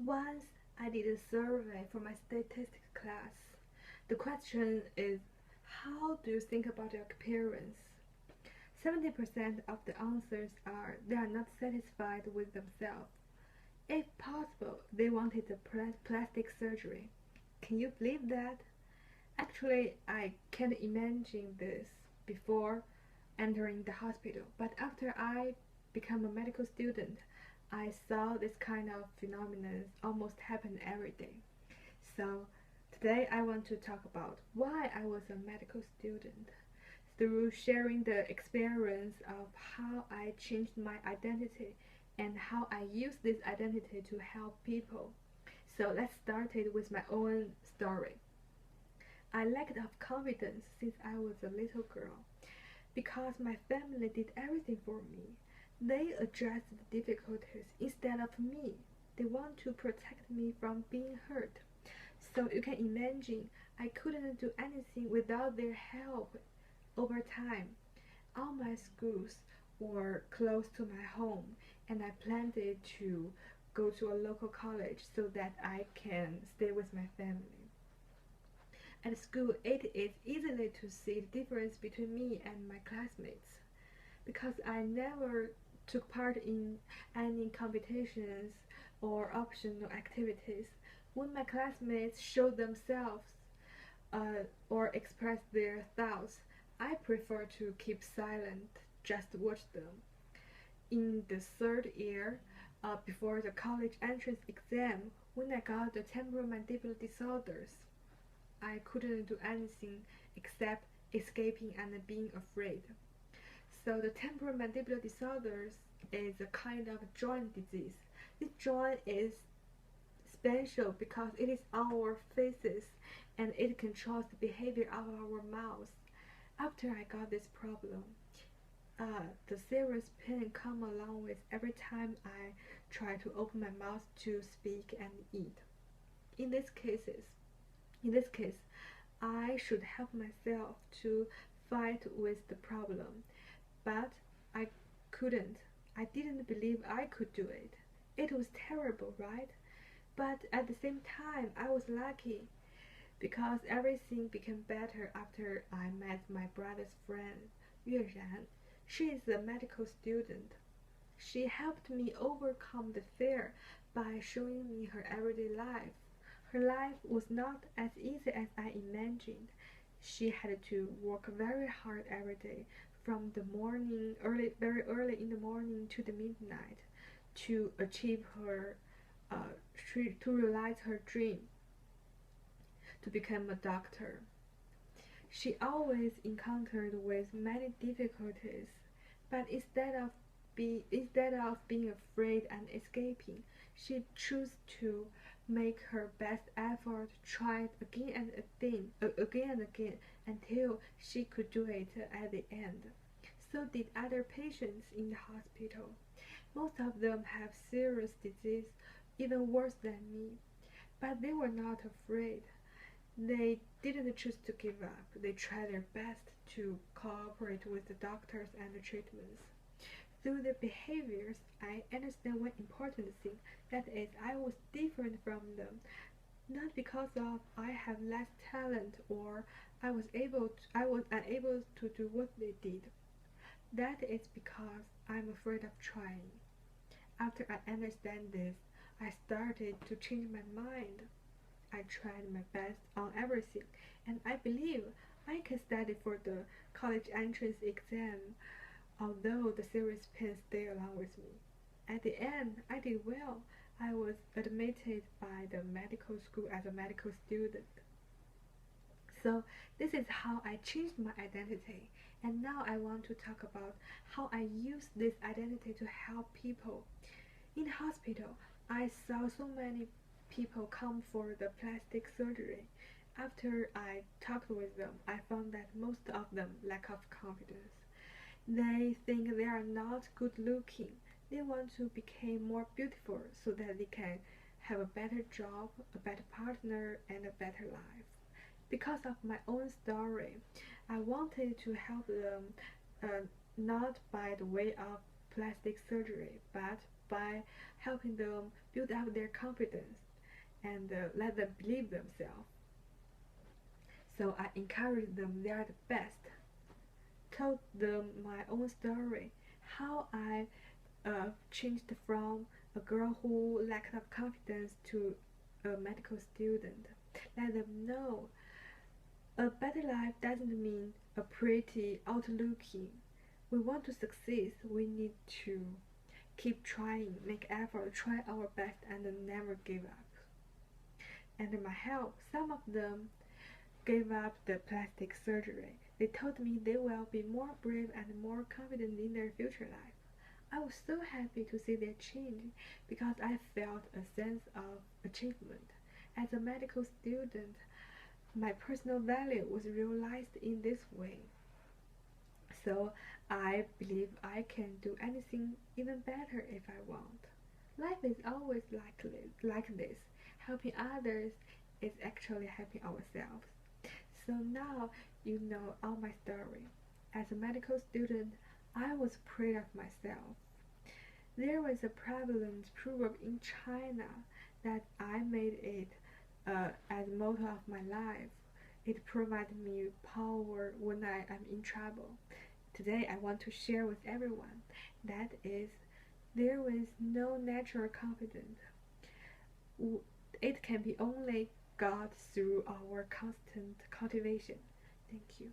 Once I did a survey for my statistics class. The question is, how do you think about your appearance? 70% of the answers are they are not satisfied with themselves. If possible, they wanted a plastic surgery. Can you believe that? Actually, I can't imagine this before entering the hospital, but after I became a medical student, I saw this kind of phenomenon almost happen every day. So, today I want to talk about why I was a medical student through sharing the experience of how I changed my identity and how I use this identity to help people. So, let's start it with my own story. I lacked of confidence since I was a little girl because my family did everything for me. They addressed the difficulties instead of me. They want to protect me from being hurt. So you can imagine I couldn't do anything without their help. Over time, all my schools were close to my home, and I planned to go to a local college so that I can stay with my family. At school, it is easy to see the difference between me and my classmates because I never took part in any competitions or optional activities. When my classmates showed themselves or express their thoughts, I prefer to keep silent, just watch them. In the third year, before the college entrance exam, when I got the temporomandibular disorders, I couldn't do anything except escaping and being afraid. So the temporomandibular disorders is a kind of joint disease. This joint is special because it is on our faces and it controls the behavior of our mouths. After I got this problem, the serious pain come along with every time I try to open my mouth to speak and eat. In these cases, in this case, I should help myself to fight with the problem, but I couldn't. I didn't believe I could do it. It was terrible, right? But at the same time, I was lucky because everything became better after I met my brother's friend, Yue Ran. She is a medical student. She helped me overcome the fear by showing me her everyday life. Her life was not as easy as I imagined. She had to work very hard every day, from the morning, very early in the morning to the midnight, to achieve her, to realize her dream to become a doctor. She always encountered with many difficulties, but instead of being afraid and escaping, she chose to make her best effort, tried again and again, until she could do it at the end. So did other patients in the hospital. Most of them have serious disease, even worse than me, but they were not afraid. They didn't choose to give up. They tried their best to cooperate with the doctors and the treatments. Through their behaviors, I understand one important thing, that is, I was different from them, not because of I have less talent or I was unable to do what they did. That is because I'm afraid of trying. After I understand this, I started to change my mind. I tried my best on everything, and I believe I can study for the college entrance exam, although the serious pain stayed along with me. At the end, I did well. I was admitted by the medical school as a medical student. So, this is how I changed my identity. And now I want to talk about how I use this identity to help people. In hospital, I saw so many people come for the plastic surgery. After I talked with them, I found that most of them lack of confidence. They think they are not good looking. They want to become more beautiful so that they can have a better job, a better partner, and a better life. Because of my own story, I wanted to help them not by the way of plastic surgery, but by helping them build up their confidence and let them believe themselves. So I encouraged them they are the best, told them my own story, how I changed from a girl who lacked of confidence to a medical student. Let them know a better life doesn't mean a pretty outlooking. We want to succeed, we need to keep trying, make effort, try our best, and never give up. And my help, some of them gave up the plastic surgery. They told me they will be more brave and more confident in their future life. I was so happy to see their change because I felt a sense of achievement. As a medical student, my personal value was realized in this way. So I believe I can do anything even better if I want. Life is always like this. Helping others is actually helping ourselves. So now you know all my story. As a medical student, I was proud of myself. There was a prevalent proverb in China that I made it as a motto of my life. It provides me power when I am in trouble. Today I want to share with everyone that is, there is no natural confidence. It can be only got through our constant cultivation. Thank you.